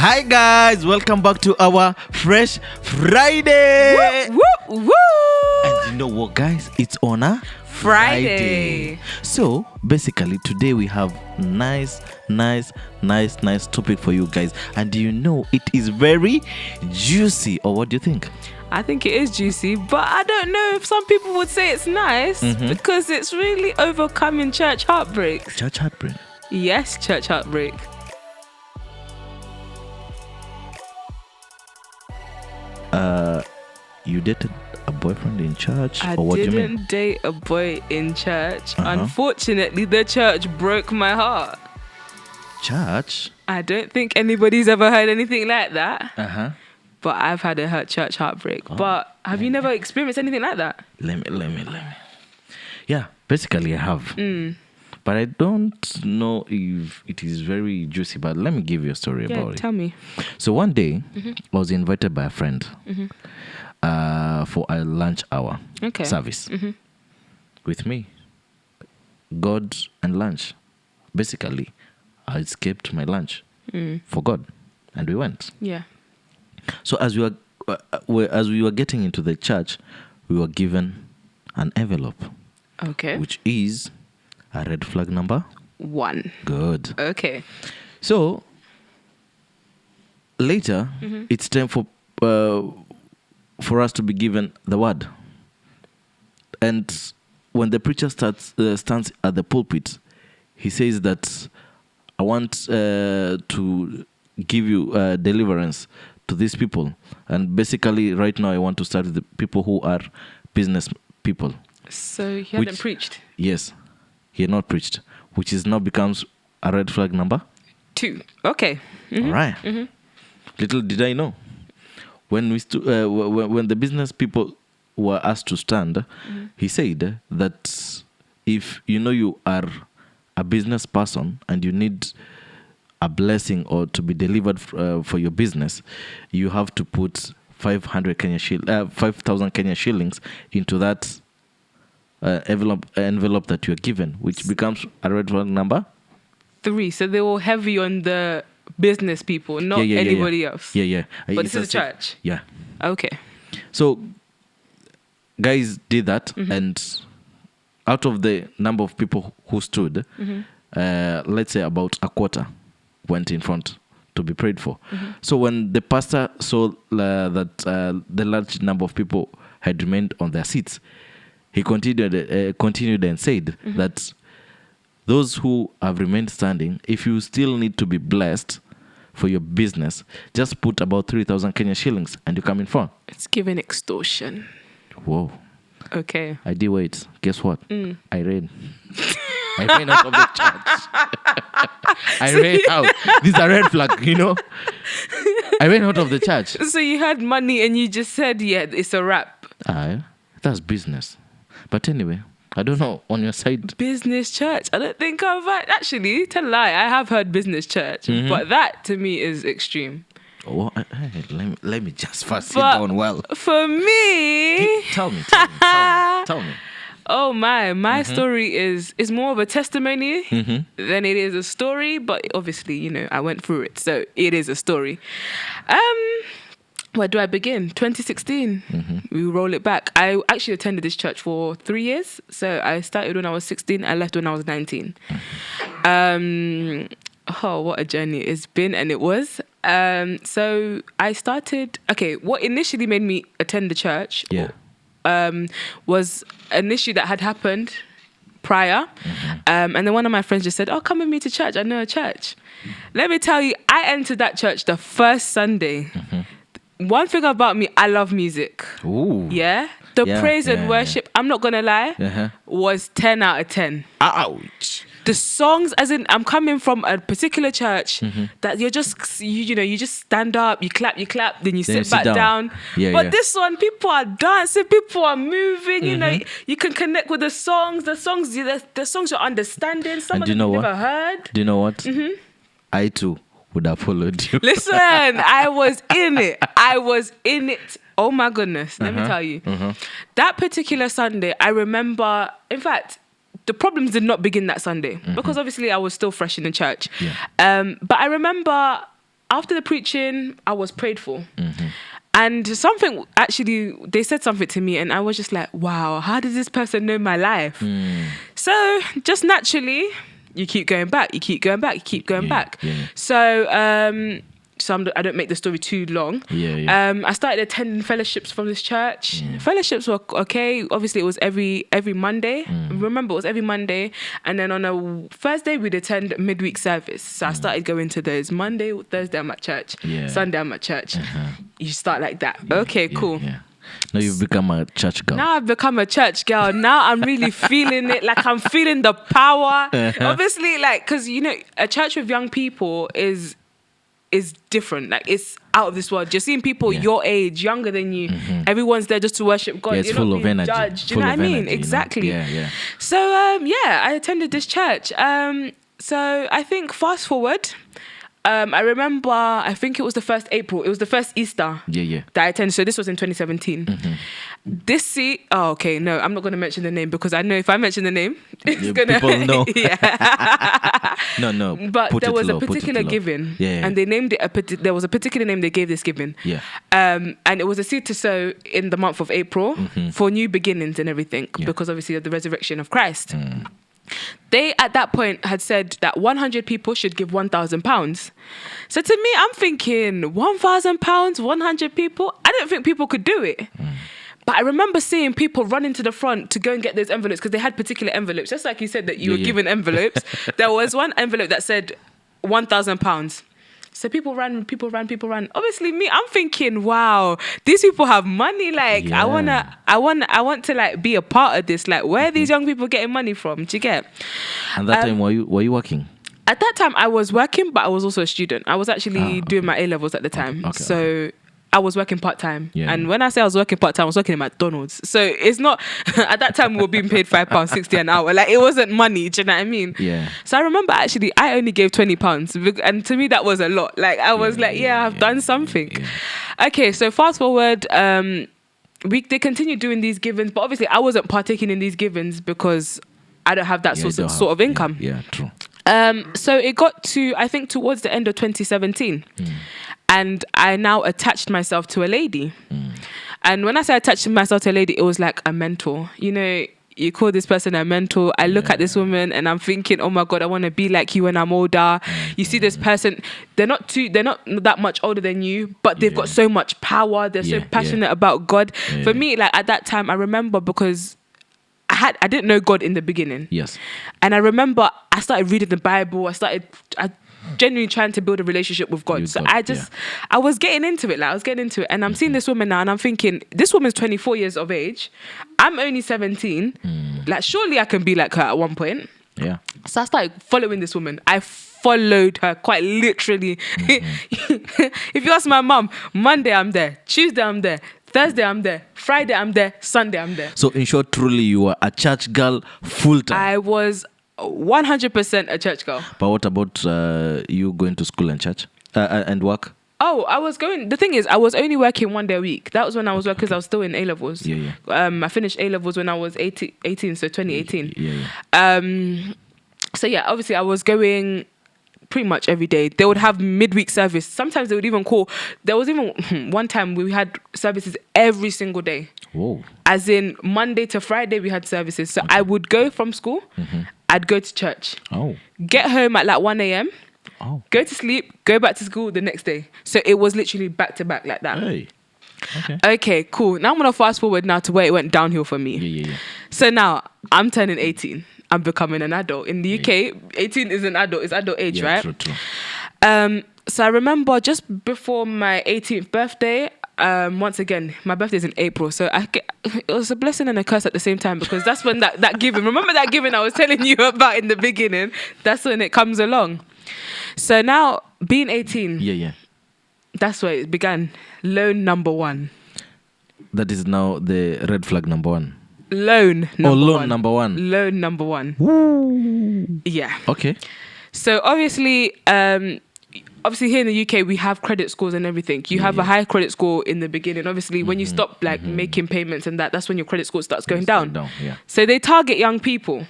Hi guys, welcome back to our Fresh Friday. Woo, woo, woo. And you know what, guys? It's on a Friday. So basically, today we have nice topic for you guys. And you know, it is very juicy. Or what do you think? I think it is juicy, but I don't know if some people would say it's nice because it's really overcoming church heartbreak. Church heartbreak? Yes, church heartbreak. You dated a boyfriend in church? I or what do you mean? didn't date a boy in church. Unfortunately, the church broke my heart. Church? I don't think anybody's ever heard anything like that. But I've had a church heartbreak. But have you never experienced anything like that? Let me. Yeah, basically I have. But I don't know if it is very juicy, but let me give you a story about it. Tell me. So one day, I was invited by a friend for a lunch hour service with me, God and lunch. Basically, I escaped my lunch for God, and we went. Yeah. So as we were getting into the church, we were given an envelope, which is a red flag number 1. Good. Okay. So later, it's time for us to be given the word. And when the preacher stands at the pulpit, he says that I want to give you deliverance to these people. And basically, right now, I want to start with the people who are business people. So he hadn't preached? Yes. He had not preached, which is now becomes a red flag number 2. Okay. All right. Little did I know, when when the business people were asked to stand, he said that if you know you are a business person and you need a blessing or to be delivered for your business, you have to put 5,000 Kenya shillings into that envelope that you're given, which becomes a red flag number 3. So they were heavy on the business people, not anybody else. Yeah. But this is a church. Yeah. Okay. So guys did that, and out of the number of people who stood, let's say about a quarter went in front to be prayed for. So when the pastor saw that the large number of people had remained on their seats, he continued and said that those who have remained standing, if you still need to be blessed for your business, just put about 3,000 Kenya shillings and you come in front. It's giving extortion. Whoa. Okay. I did wait. Guess what? I ran. I ran out of the church. I ran out. This is a red flag, you know. I ran out of the church. So you had money and you just said, yeah, it's a wrap. That's business. But anyway, I don't know, on your side. Business church. I don't think I've actually, tell a lie, I have heard business church. But that to me is extreme. Well, let me just first sit down well. For me... Tell me. Oh my story is more of a testimony than it is a story. But obviously, you know, I went through it. So it is a story. Where do I begin? 2016. We roll it back. I actually attended this church for 3 years. So I started when I was 16. I left when I was 19. Oh, what a journey it's been, and it was. So I started... Okay, what initially made me attend the church was an issue that had happened prior. And then one of my friends just said, come with me to church. I know a church. Let me tell you, I entered that church the first Sunday. One thing about me, I love music. Ooh. Yeah? The praise and worship, I'm not going to lie, was 10 out of 10. Ouch. The songs, as in, I'm coming from a particular church that you're just, you just stand up, you clap, then you sit back down. But this one, people are dancing, people are moving, you know, you can connect with the songs you're understanding, some of them you've never heard. Do you know what? I too would have followed you. Listen, I was in it. Oh my goodness, let me tell you. That particular Sunday, I remember, in fact, the problems did not begin that Sunday because obviously I was still fresh in the church. But I remember after the preaching, I was prayed for. And something, actually, they said something to me and I was just like, wow, how does this person know my life? So just naturally, you keep going back, you keep going back, you keep going back. So I don't make the story too long. I started attending fellowships from this church. Fellowships were okay. Obviously, it was every Monday. Remember, it was every Monday. And then on a Thursday, we'd attend midweek service. So I started going to those. Monday, Thursday, I'm at church. Sunday, I'm at church. You start like that. Okay, cool. Now you've become a church girl. Now I've become a church girl. Now I'm really feeling it. Like, I'm feeling the power. Obviously, like, because, you know, a church with young people is different. Like, it's out of this world. You're seeing people your age, younger than you. Everyone's there just to worship God. It's You're full not of being energy. judged. Do you know what I mean? Energy, Exactly. You know? So I attended this church. So I think fast forward. I remember, I think it was the first April. It was the first Easter that I attended. So this was in 2017. This seat, no, I'm not going to mention the name because I know if I mention the name, it's going to... People know. No. But there was a particular giving. And they named it, there was a particular name they gave this giving. And it was a seed to sow in the month of April for new beginnings and everything because obviously of the resurrection of Christ. They, at that point, had said that 100 people should give £1,000. So to me, I'm thinking, £1,000, 100 people? I didn't think people could do it. But I remember seeing people running to the front to go and get those envelopes because they had particular envelopes. Just like you said that you were given envelopes. There was one envelope that said £1,000. So people ran. Obviously, me, I'm thinking, wow, these people have money. Like, I want to like be a part of this. Like, where are these young people getting money from? Do you get? And that time, were you working? At that time, I was working, but I was also a student. I was actually doing my A-levels at the time. I was working part-time. And when I say I was working part-time, I was working at McDonald's. So it's not... At that time, we were being paid £5.60 an hour. Like, it wasn't money. Do you know what I mean? So I remember, actually, I only gave £20. And to me, that was a lot. Like, I was I've done something. Okay, so fast forward... they continued doing these givings. But obviously, I wasn't partaking in these givings because I don't have that sort of income. True. So it got to, I think, towards the end of 2017. And I now attached myself to a lady. And when I say attached myself to a lady, it was like a mentor. You know, you call this person a mentor. I look at this woman and I'm thinking, oh my God, I want to be like you when I'm older. You see this person, they're not that much older than you, but they've got so much power. They're so passionate about God. For me, like at that time, I remember because I didn't know God in the beginning. And I remember I started reading the Bible. I genuinely trying to build a relationship with God. I was getting into it. And I'm seeing this woman now and I'm thinking, this woman's 24 years of age. I'm only 17. Like, surely I can be like her at one point. So I started following this woman. I followed her quite literally. If you ask my mom, Monday I'm there, Tuesday I'm there, Thursday I'm there, Friday I'm there, Sunday I'm there. So in short, truly you were a church girl full time. I was 100% a church girl. But what about you going to school and church and work? Oh, I was going... The thing is, I was only working 1 day a week. That was when I was working because I was still in A-levels. I finished A-levels when I was 18, so 2018. So yeah, obviously I was going pretty much every day. They would have midweek service. Sometimes they would even call... There was even one time we had services every single day. Whoa. As in Monday to Friday we had services. So I would go from school, I'd go to church. Get home at like 1 a.m. Go to sleep, go back to school the next day. So it was literally back to back like that. Okay, cool. Now I'm going to fast forward now to where it went downhill for me. So now I'm turning 18. I'm becoming an adult. In the UK, 18 is an adult. It's adult age, right? True. So I remember just before my 18th birthday, once again, my birthday's in April, so it was a blessing and a curse at the same time because that's when that giving, remember that giving I was telling you about in the beginning? That's when it comes along. So now, being 18, that's where it began. Loan number one. That is now the red flag number one. Loan number one. Loan number one. Woo. Yeah. Okay. So obviously, obviously here in the UK we have credit scores and everything. You have a high credit score in the beginning. Obviously, when you stop like making payments and that's when your credit score starts going down. Yeah. So they target young people.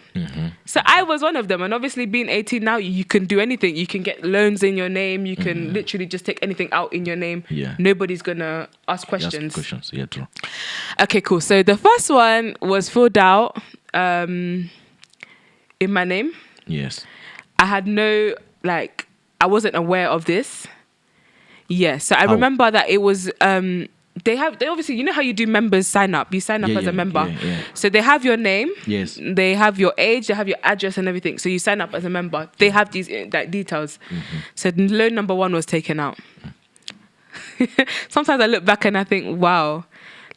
So I was one of them, and obviously being 18 now, you can do anything. You can get loans in your name. You can literally just take anything out in your name. Yeah. Nobody's gonna ask questions. Yeah, true. Okay, cool. So the first one was filled out in my name. Yes. I had no, like, I wasn't aware of this. Yeah, so I remember that it was, they obviously, you know how you do members sign up? You sign up as a member. Yeah. So they have your name. Yes. They have your age, they have your address and everything. So you sign up as a member. They have these like details. So loan number 1 was taken out. Sometimes I look back and I think, wow,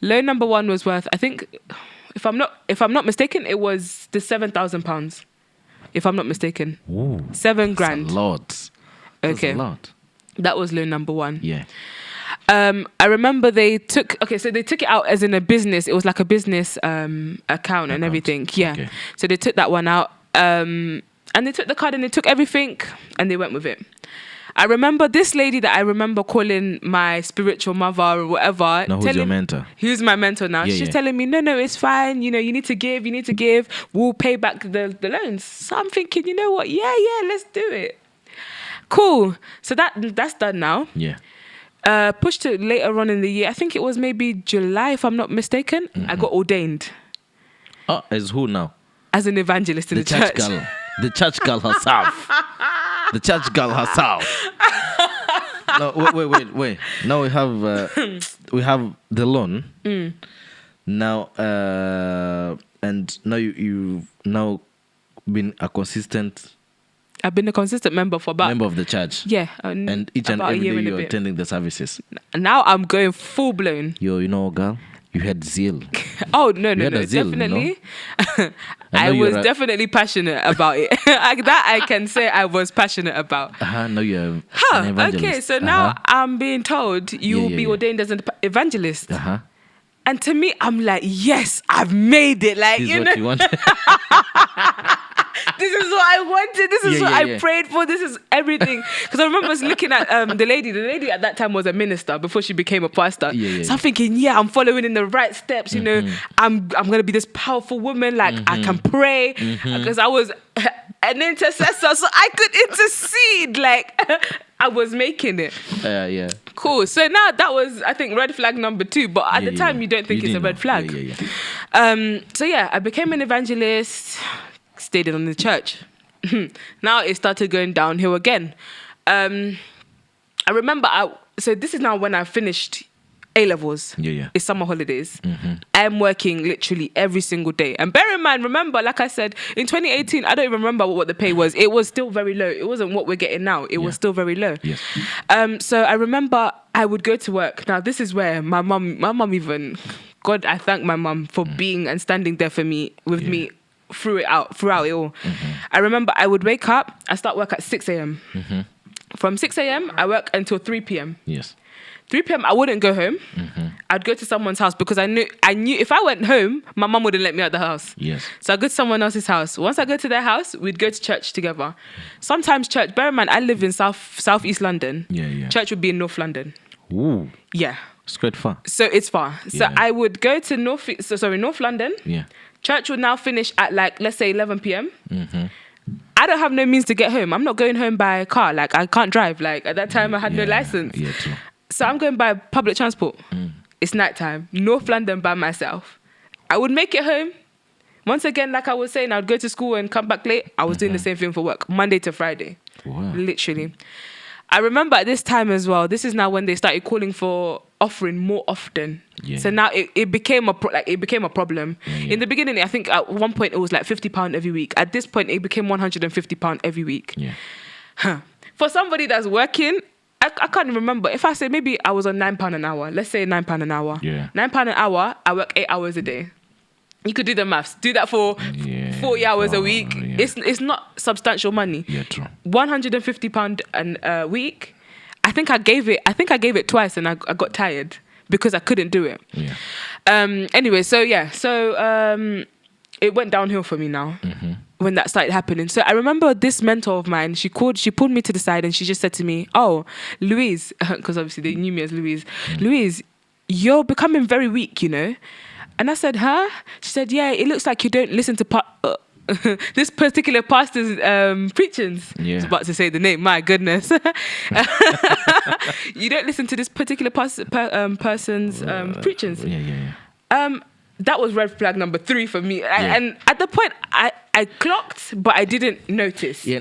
loan number 1 was worth, I think, if I'm not mistaken, it was the £7,000. If I'm not mistaken. Ooh, $7,000. That's a lot. That's Okay. a lot. That was loan number 1. Yeah. I remember they took it out as in a business. It was like a business account and everything. Yeah. Okay. So they took that one out. And they took the card and they took everything and they went with it. I remember this lady that I remember calling my spiritual mother or whatever. Now who's your mentor? Who's my mentor now? Yeah, She's telling me, no, it's fine. You know, you need to give. We'll pay back the loans. So I'm thinking, you know what? Yeah, let's do it. Cool. So that's done now. Yeah. Pushed to later on in the year. I think it was maybe July, if I'm not mistaken. I got ordained. Oh, as who now? As an evangelist in the church. Girl. The church girl herself. The church girl herself. No, wait. Now we have the loan. Now and now you've now been a consistent. I've been a consistent member for about member of the church. Yeah, and each and every day you're attending the services. Now I'm going full blown. You know, girl, you had zeal. Oh no, zeal, definitely. You know? I was definitely passionate about it. That I can say I was passionate about. No, you're an evangelist. Okay, so now I'm being told you will be ordained as an evangelist. And to me, I'm like, yes, I've made it. Like, this you is know, what you want. this is what I wanted. This is what I prayed for. This is everything. Because I remember looking at the lady. The lady at that time was a minister before she became a pastor. So I'm thinking, I'm following in the right steps. You know, I'm gonna be this powerful woman. Like I can pray because I was an intercessor, so I could intercede. Like I was making it. Yeah. Cool. So now that was, I think, red flag number 2. But at the time, you don't think it's a red flag. So I became an evangelist. Stayed in the church. Now it started going downhill again. I remember, so this is now when I finished A-levels. It's summer holidays. I'm working literally every single day. And bear in mind, remember, like I said, in 2018, I don't even remember what the pay was. It was still very low. It wasn't what we're getting now. It was still very low. So I remember I would go to work. Now, this is where my mum even, God, I thank my mum for being and standing there for me, with me, throughout it all. I remember I would wake up, I start work at 6 a.m. From 6 a.m. I work until 3 p.m. 3 p.m. I wouldn't go home. I'd go to someone's house because I knew if I went home, my mum wouldn't let me out the house. So I'd go to someone else's house. Once I go to their house, we'd go to church together. Sometimes church, bear in mind, I live in southeast London. Church would be in North London. Ooh. Yeah. It's quite far. So it's far. So I would go to North London. Church would now finish at like, let's say 11 p.m. I don't have no means to get home. I'm not going home by car. Like I can't drive. Like at that time I had no license. True. So I'm going by public transport. It's nighttime. North London by myself. I would make it home. Once again, like I was saying, I would go to school and come back late. I was doing the same thing for work, Monday to Friday. Wow. Literally. I remember at this time as well, this is now when they started calling for offering more often. So now it became a problem. In the beginning, I think at one point it was like £50 every week. At this point, it became £150 every week. For somebody that's working, I can't remember. If I say maybe I was on £9 an hour, let's say £9 an hour. £9 an hour, I work 8 hours a day. You could do the maths. Do that for 40 hours a week. It's not substantial money. True. £150 a week. I think I gave it twice and I got tired because I couldn't do it. Anyway, so it went downhill for me now. when that started happening. So I remember this mentor of mine, she pulled me to the side and she just said to me, "Oh, Louise," because obviously they knew me as Louise. "Louise, you're becoming very weak, you know." And I said, "Huh?" She said, "Yeah, it looks like you don't listen to this particular pastor's preachings." Yeah. I was about to say the name, my goodness. "You don't listen to this particular person's preachings." Yeah. That was red flag number 3 for me. And at the point, I clocked, but I didn't notice. Yeah.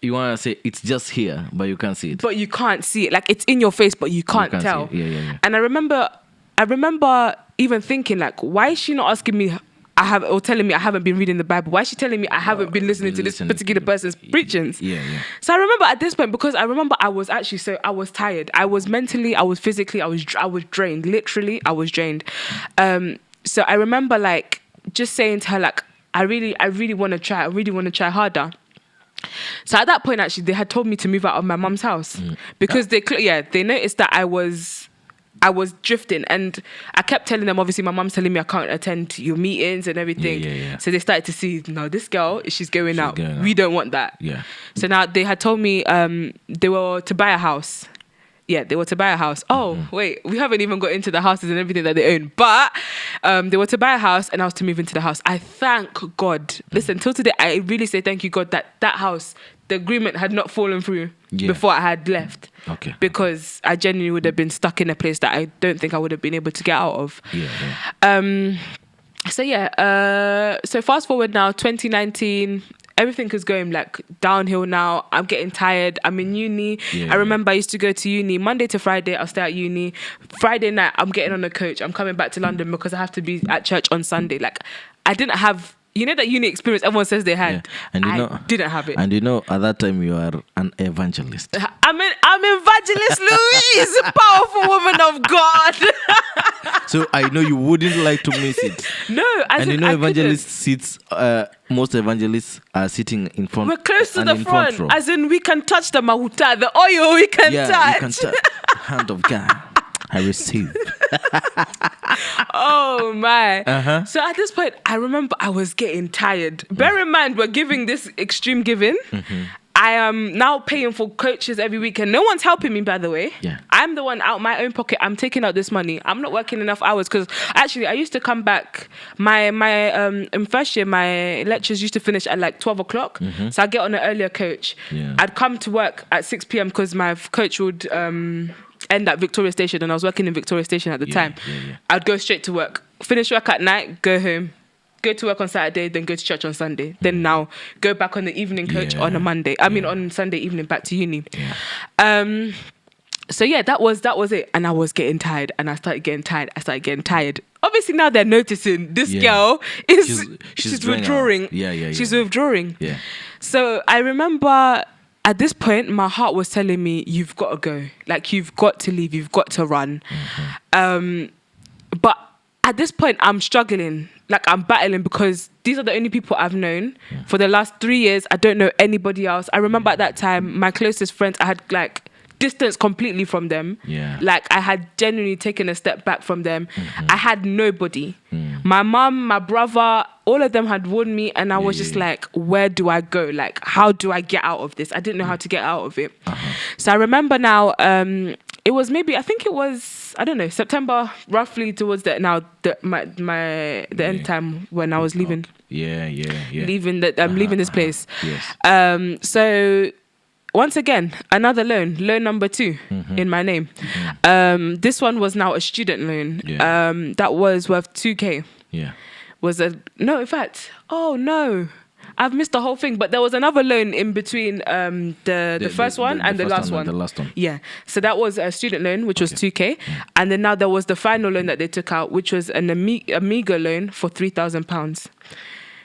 You want to say it's just here, but you can't see it. But you can't see it. Like, it's in your face, but you can't tell. Yeah. And I remember even thinking, like, why is she not asking me or telling me I haven't been reading the Bible? Why is she telling me I haven't been listening to this particular person's preachings? Yeah. So I remember at this point, because I remember I was tired. I was mentally, I was physically, I was drained. Literally, I was drained. So I remember, like, just saying to her, like, I really want to try. I really want to try harder. So at that point, actually, they had told me to move out of my mum's house because they noticed that I was drifting, and I kept telling them, obviously my mum's telling me I can't attend your meetings and everything. Yeah. So they started to see, no, this girl, she's going out. We don't want that. Yeah. So now they had told me they were to buy a house. Yeah, they were to buy a house. Oh, wait, we haven't even got into the houses and everything that they own. But they were to buy a house and I was to move into the house. I thank God. Listen, till today, I really say thank you, God, that house, the agreement had not fallen through before I had left. Okay. Because I genuinely would have been stuck in a place that I don't think I would have been able to get out of. Yeah. So fast forward now, 2019... everything is going like downhill now. I'm getting tired. I'm in uni. I remember I used to go to uni Monday to Friday. I'll stay at uni. Friday night, I'm getting on a coach. I'm coming back to London because I have to be at church on Sunday. Like, I didn't have, that uni experience everyone says they had. Yeah. And I didn't have it. And at that time you are an evangelist. I'm evangelist Louise, powerful woman of God. So I know you wouldn't like to miss it. No, evangelist seats. Most evangelists are sitting in front. We're close to the front, as in we can touch the mahuta, the oil. We can touch. You can touch. Hand of God, I receive. Oh my! So at this point, I remember I was getting tired. Bear in mind, we're giving this extreme giving. I am now paying for coaches every weekend. No one's helping me, by the way. Yeah. I'm the one out my own pocket. I'm taking out this money. I'm not working enough hours because actually I used to come back. My in first year, my lectures used to finish at like 12 o'clock. So I get on an earlier coach. Yeah. I'd come to work at 6 p.m. because my coach would end at Victoria Station, and I was working in Victoria Station at the time. I'd go straight to work, finish work at night, go home. Go to work on Saturday, then go to church on Sunday. Then now go back on the evening coach on a Monday. On Sunday evening back to uni. So that was it. And I was getting tired, and I started getting tired. Obviously now they're noticing this girl is she's withdrawing. She's withdrawing. Yeah. So I remember at this point my heart was telling me, you've got to go. Like, you've got to leave. You've got to run. But at this point I'm struggling. Like, I'm battling because these are the only people I've known for the last 3 years. I don't know anybody else. I remember at that time, my closest friends, I had like distance completely from them. Yeah. Like, I had genuinely taken a step back from them. I had nobody. My mum, my brother, all of them had warned me, and I was just like, where do I go? Like, how do I get out of this? I didn't know how to get out of it. So I remember now, it was maybe, I think it was, I don't know, September, roughly towards the end time when I was leaving. Leaving this place. Yes. So once again, another loan number 2 in my name. This one was now a student loan. That was worth 2K. Yeah. I've missed the whole thing, but there was another loan in between the first one and the last one. The last one. Yeah. So that was a student loan, which was 2K. And then now there was the final loan that they took out, which was an Amiga loan for £3,000.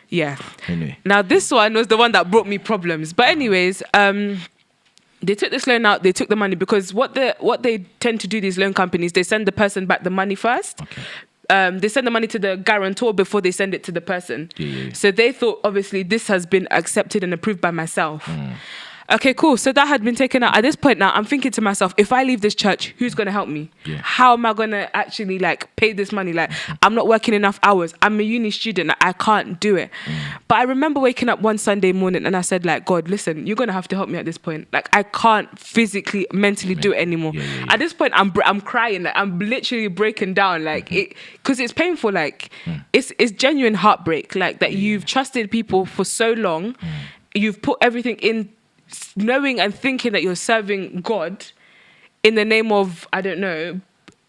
Yeah. Anyway. Now this one was the one that brought me problems. But anyways, they took this loan out, they took the money, because what they tend to do, these loan companies, they send the person back the money first. Okay. They send the money to the guarantor before they send it to the person. Yeah. So they thought, obviously, this has been accepted and approved by myself. Okay, cool. So that had been taken out. At this point now, I'm thinking to myself, if I leave this church, who's going to help me? Yeah. How am I going to actually like pay this money? Like, I'm not working enough hours. I'm a uni student. I can't do it. But I remember waking up one Sunday morning and I said, like, God, listen, you're going to have to help me at this point. Like, I can't physically, mentally do it anymore. Yeah. At this point, I'm crying. Like, I'm literally breaking down. Like, because it's painful. Like, it's genuine heartbreak. Like, that you've trusted people for so long. You've put everything in, knowing and thinking that you're serving God in the name of, I don't know,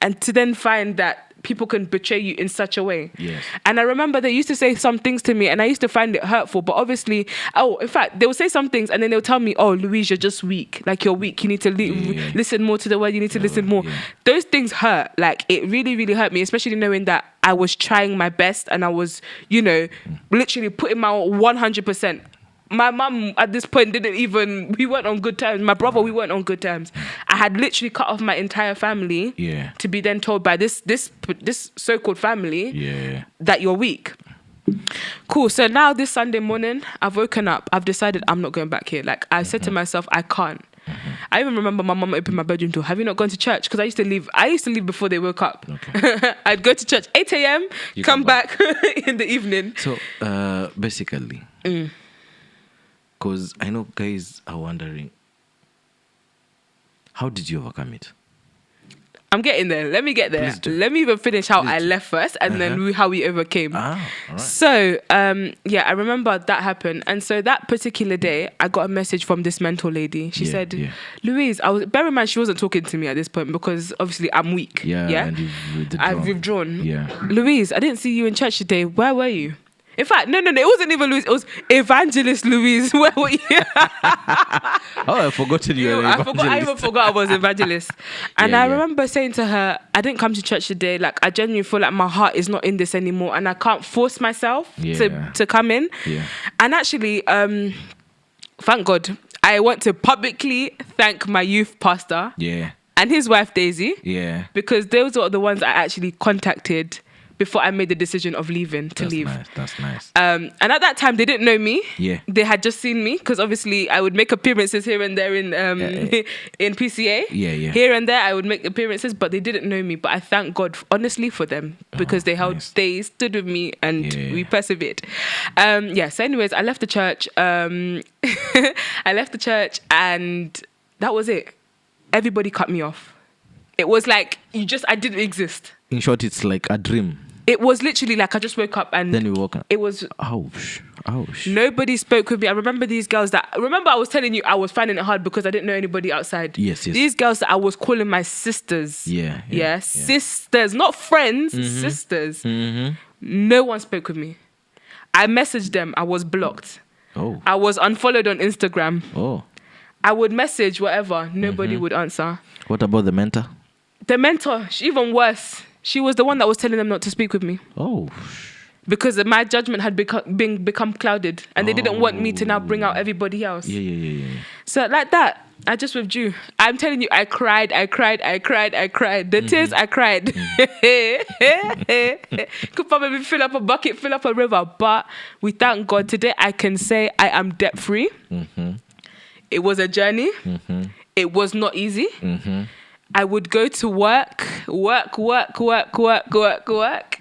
and to then find that people can betray you in such a way. Yes. And I remember they used to say some things to me and I used to find it hurtful, but obviously, in fact, they would say some things and then they'll tell me, oh, Louise, you're just weak. Like, you're weak. You need to listen more to the word. You need to listen more. Yeah. Those things hurt. Like, it really, really hurt me, especially knowing that I was trying my best and I was, literally putting my 100%. My mum at this point we weren't on good terms. My brother, we weren't on good terms. I had literally cut off my entire family to be then told by this so-called family that you're weak. Cool. So now this Sunday morning, I've woken up. I've decided I'm not going back here. Like, I said to myself, I can't. I even remember my mum opened my bedroom door. Have you not gone to church? Because I used to leave before they woke up. Okay. I'd go to church 8 a.m., come back in the evening. So basically... Because I know guys are wondering, how did you overcome it? I'm getting there. Let me get there. Let me even finish how I left first and then how we overcame. All right. So, I remember that happened. And so that particular day, I got a message from this mentor lady. She said, Louise, bear in mind, she wasn't talking to me at this point because obviously I'm weak. Yeah. And you've withdrawn. I've withdrawn. Yeah. Louise, I didn't see you in church today. Where were you? In fact, no, it wasn't even Louise. It was Evangelist Louise. Where were you? I've forgotten you were an evangelist. I even forgot I was evangelist. And I remember saying to her, I didn't come to church today. Like, I genuinely feel like my heart is not in this anymore and I can't force myself to come in. Yeah. And actually, thank God, I want to publicly thank my youth pastor and his wife, Daisy. Yeah. Because those are the ones I actually contacted before I made the decision of leaving to leave. That's nice. And at that time, they didn't know me. Yeah. They had just seen me because obviously I would make appearances here and there in PCA. Yeah. Here and there, I would make appearances, but they didn't know me. But I thank God, honestly, for them because they stood with me and we persevered. So anyways, I left the church. And that was it. Everybody cut me off. It was like, I didn't exist. In short, it's like a dream. It was literally like I just woke up and... Then you woke up. It was... Ouch. Nobody spoke with me. I remember these girls I was telling you I was finding it hard because I didn't know anybody outside. Yes. These girls that I was calling my sisters. Yeah. Sisters. Not friends. Sisters. Mm-hmm. No one spoke with me. I messaged them. I was blocked. Oh. I was unfollowed on Instagram. Oh. I would message whatever. Nobody would answer. What about the mentor? The mentor, even worse. She was the one that was telling them not to speak with me. Oh. Because my judgment had become clouded and they didn't want me to now bring out everybody else. Yeah. So like that, I just withdrew. I'm telling you, I cried. The tears I cried. Could probably fill up a bucket, fill up a river. But we thank God today I can say I am debt free. Mm-hmm. It was a journey. Mm-hmm. It was not easy. Mm-hmm. I would go to work.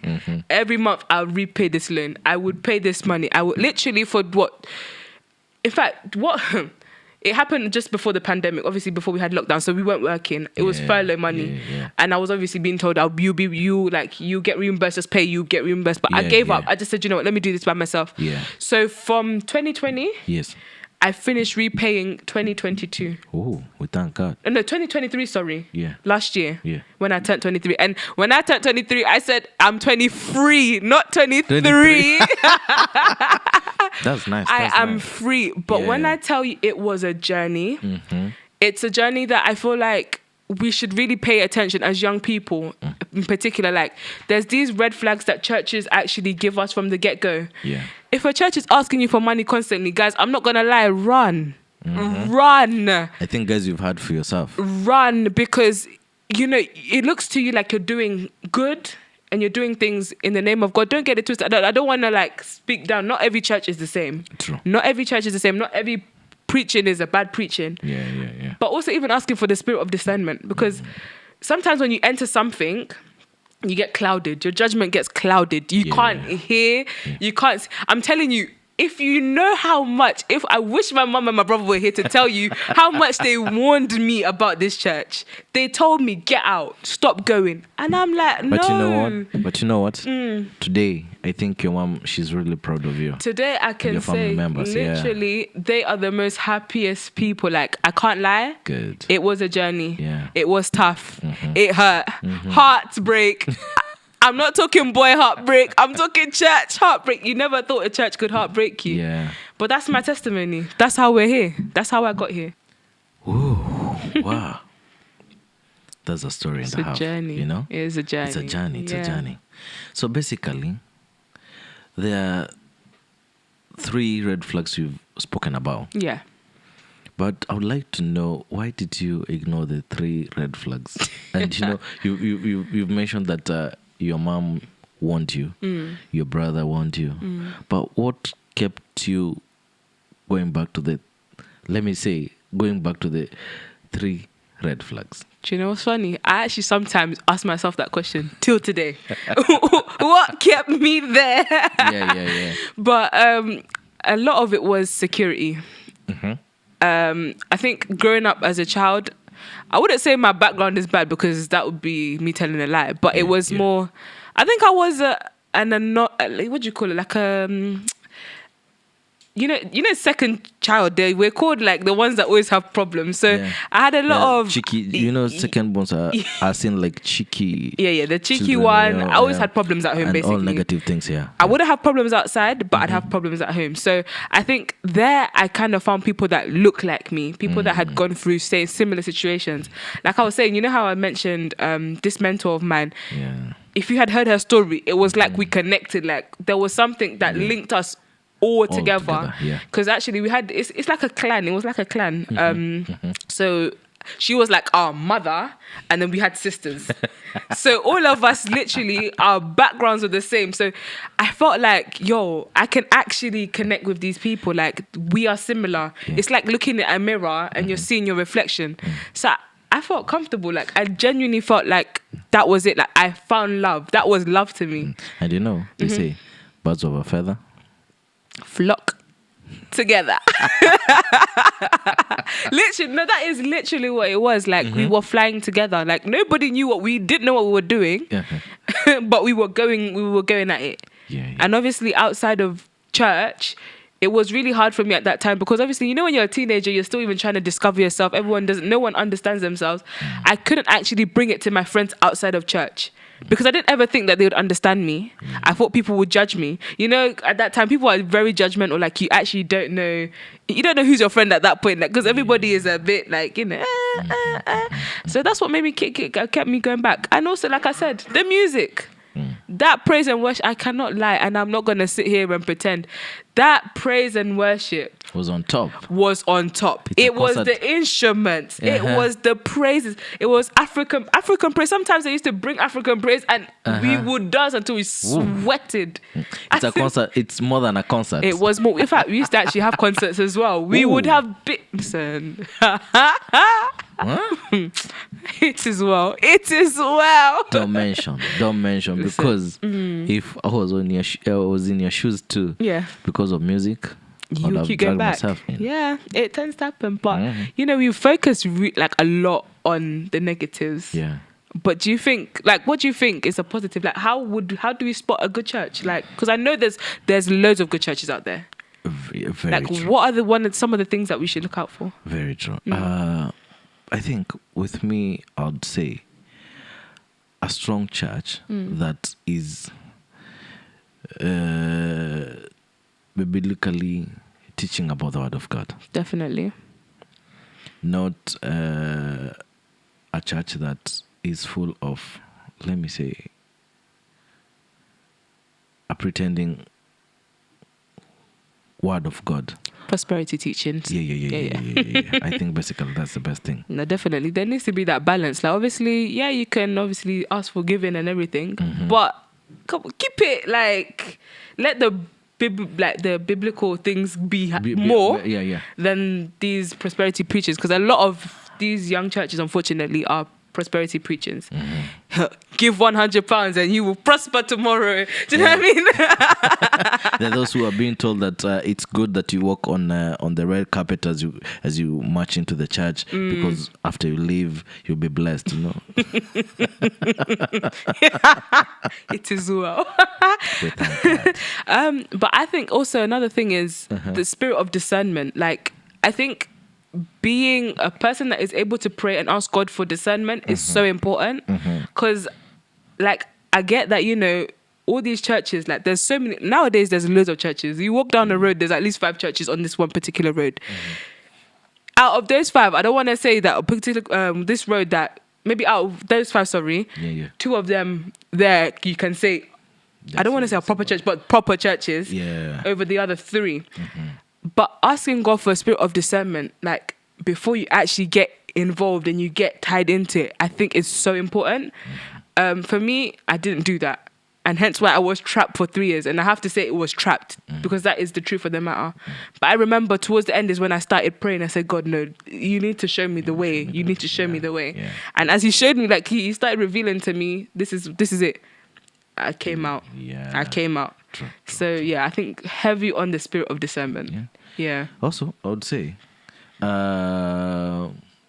Mm-hmm. Every month, I'll repay this loan. I would pay this money. I would literally for what? In fact, what? It happened just before the pandemic, obviously before we had lockdown, so we weren't working. It was furlough money. Yeah. And I was obviously being told, you get reimbursed, just pay, you get reimbursed. But I gave up. I just said, you know what, let me do this by myself. Yeah. So from 2020... Yes. I finished repaying 2022. Oh, we thank God. No, 2023, sorry. Yeah. Last year. Yeah. When I turned 23. And when I turned 23, I said, I'm 23, not 23. That's nice. I am free. But when I tell you it was a journey, it's a journey that I feel like we should really pay attention as young people in particular. Like, there's these red flags that churches actually give us from the get-go. Yeah. If a church is asking you for money constantly, guys, I'm not going to lie, run. Mm-hmm. Run. I think, guys, you've heard for yourself. Run, because, it looks to you like you're doing good and you're doing things in the name of God. Don't get it twisted. I don't want to, speak down. Not every church is the same. True. Not every church is the same. Not every preaching is a bad preaching. Yeah. But also even asking for the spirit of discernment, because sometimes when you enter something, you get clouded. Your judgment gets clouded. You can't hear. You can't. I'm telling you, if you know how much, if I wish my mum and my brother were here to tell you how much they warned me about this church. They told me, get out, stop going. And I'm like, no. But you know what? Today, I think your mom, she's really proud of you. Today, I can say, members, literally, they are the most happiest people. Like, I can't lie. Good. It was a journey. Yeah. It was tough. It hurt. Heartbreak. I'm not talking boy heartbreak. I'm talking church heartbreak. You never thought a church could heartbreak you. Yeah. But that's my testimony. That's how we're here. That's how I got here. Ooh, wow. That's a story It's and a half. a journey. You know? It is a journey. It's a journey. It's Yeah. a journey. So basically, there are 3 red flags you've spoken about. Yeah. But I would like to know, why did you ignore the 3 red flags? And you know, you've mentioned that your mom warned you, your brother warned you. But what kept you going back to the 3 red flags? Do you know what's funny? I actually sometimes ask myself that question till today. What kept me there? Yeah. But a lot of it was security. I think growing up as a child, I wouldn't say my background is bad, because that would be me telling a lie. But it was more, I think I was what do you call it? Like you know, second child. We're called like the ones that always have problems. So I had a lot of cheeky. You know, second ones are seen like cheeky. Yeah, the cheeky children, one. you know, I always had problems at home, and basically. all negative things. Yeah. I wouldn't have problems outside, but I'd have problems at home. So I think there I kind of found people that look like me, people that had gone through similar situations. Like I was saying, you know how I mentioned this mentor of mine. Yeah. If you had heard her story, it was like we connected. Like there was something that linked us all together. Because actually we had, it's like a clan. It was like a clan. So she was like our mother, and then we had sisters. So all of us, literally, our backgrounds were the same. So I felt like, I can actually connect with these people. Like, we are similar. It's like looking at a mirror and you're seeing your reflection. So I felt comfortable. Like, I genuinely felt like that was it. Like, I found love. That was love to me. And you know, they say, birds of a feather flock together. Literally, no, that is literally what it was. Like, we were flying together. Like, nobody knew we didn't know what we were doing, but we were going at it. And obviously, outside of church, it was really hard for me at that time, because obviously, you know, when you're a teenager, you're still even trying to discover yourself. No one understands themselves. I couldn't actually bring it to my friends outside of church, because I didn't ever think that they would understand me. I thought people would judge me. You know, at that time, people are very judgmental. Like, you actually don't know who's your friend at that point. Like, because everybody is a bit like, you know, So that's what made me kept me going back. And also, like I said, the music. That praise and worship, I cannot lie, and I'm not going to sit here and pretend. That praise and worship was on top. It was the instruments. It was the praises. It was African praise. Sometimes they used to bring African praise, and we would dance until we sweated. It's a concert. It's more than a concert. It was more. In fact, we used to actually have concerts as well. We would have bits and... It is well. Don't mention Listen. Because if I was in your shoes too, because of music, you keep going back. Yeah, it tends to happen. But you know, we focus like a lot on the negatives. Yeah. But do you think, like, what do you think is a positive? Like, how do we spot a good church? Like, because I know there's loads of good churches out there. Very like, true. what are some of the things that we should look out for? Very true. I think with me, I'd say a strong church that is biblically teaching about the Word of God. Definitely. Not a church that is full of, let me say, a pretending Word of God. Prosperity teachings. Yeah. I think basically that's the best thing. No, definitely. There needs to be that balance. Like, obviously, you can obviously ask for giving and everything, but keep it, like, let the like the biblical things be more than these prosperity preachers, because a lot of these young churches unfortunately are prosperity preachers. Give £100 and you will prosper tomorrow. Do you know what I mean? There are those who are being told that it's good that you walk on the red carpet as you march into the church, because after you leave you'll be blessed. You know. It is well. But I think also another thing is the spirit of discernment. Like, I think being a person that is able to pray and ask God for discernment is so important, because like I get that, you know, all these churches, like there's so many nowadays, there's loads of churches. You walk down the road, there's at least 5 churches on this one particular road. Out of those 5, I don't want to say that a particular this road, that maybe out of those 5, 2 of them there you can say, I don't want to say a proper church, but proper churches over the other 3. But asking God for a spirit of discernment, like before you actually get involved and you get tied into it, I think is so important. For me, I didn't do that. And hence why I was trapped for 3 years. And I have to say it was trapped, because that is the truth of the matter. But I remember towards the end is when I started praying. I said, God, no, you need to show me the way. You need to show me the way. Yeah. And as he showed me, like he started revealing to me, this is it. I came out. I came out. True. Yeah, I think heavy on the spirit of discernment. Yeah. Also, I would say,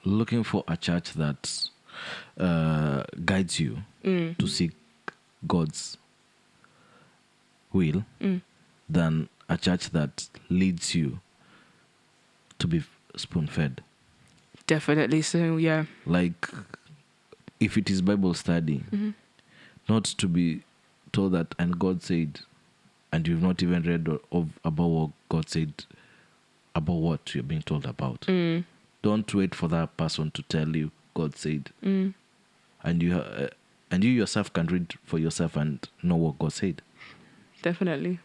looking for a church that guides you to seek God's will, than a church that leads you to be spoon-fed. Definitely so, yeah. Like, if it is Bible study, not to be told that, and God said, and you've not even read about what God said about what you're being told about. Don't wait for that person to tell you God said. And you yourself can read for yourself and know what God said. Definitely.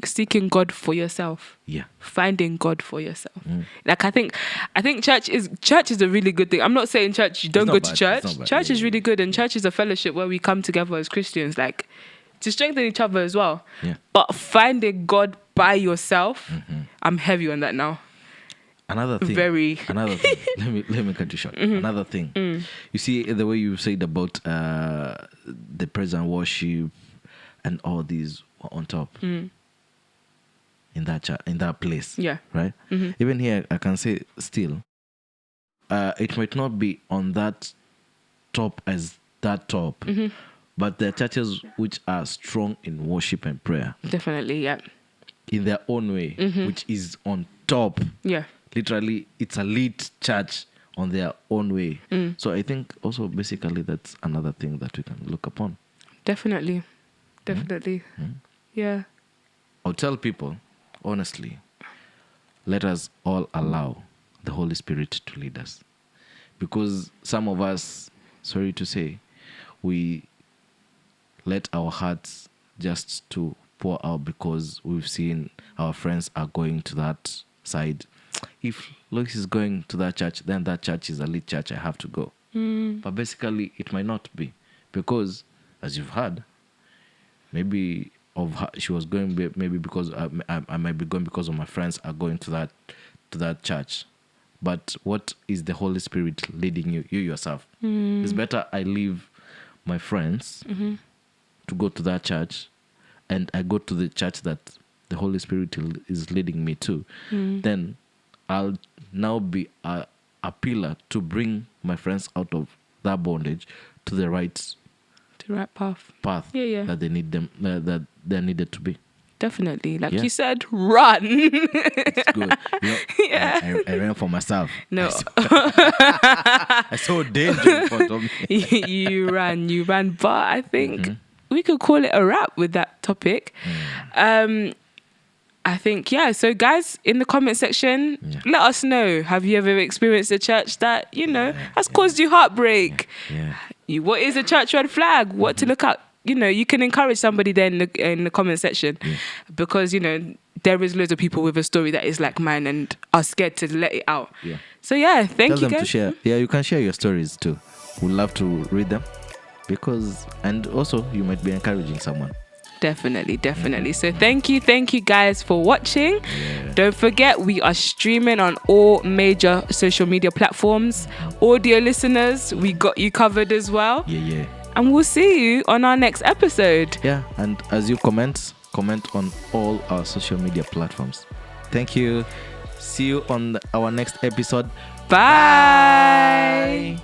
Seeking God for yourself. Yeah. Finding God for yourself. Like I think church is a really good thing. I'm not saying church, you don't go to church. Church is really good, and church is a fellowship where we come together as Christians, like to strengthen each other as well. Yeah. But finding God by yourself, I'm heavy on that now. Another thing. Let me cut you short. Another thing. You see the way you said about the praise and worship and all these on top in that place. Yeah. Right? Even here I can say still it might not be on that top as that top. But there are churches which are strong in worship and prayer. Definitely, yeah. In their own way, which is on top. Yeah. Literally, it's a lead church on their own way. So I think also basically that's another thing that we can look upon. Definitely. Yeah. I'll tell people, honestly, let us all allow the Holy Spirit to lead us. Because some of us, sorry to say, we let our hearts just to pour out because we've seen our friends are going to that side. If Lois is going to that church, then that church is a lead church, I have to go. But basically, it might not be. Because, as you've heard, maybe she was going maybe because I might be going because of my friends are going to that church. But what is the Holy Spirit leading you yourself? It's better I leave my friends to go to that church, and I go to the church that the Holy Spirit is leading me to. Then I'll now be a pillar to bring my friends out of that bondage to the right path. That they need them, that they're needed to be. Definitely, like you said, run. It's good. I ran for myself. No, I saw danger in front of me. you ran, but I think we could call it a wrap with that topic. I think, so guys, in the comment section, let us know. Have you ever experienced a church that, has caused you heartbreak? What is a church red flag? What to look out? You can encourage somebody there in the comment section, because, there is loads of people with a story that is like mine and are scared to let it out. So, thank you guys. Tell them to share. Yeah, you can share your stories too. We'd love to read them, and also you might be encouraging someone. Definitely. So thank you guys for watching. Don't forget, we are streaming on all major social media platforms. Audio listeners, we got you covered as well. Yeah. And we'll see you on our next episode. Yeah, and as you comment on all our social media platforms. Thank you. See you on our next episode. Bye.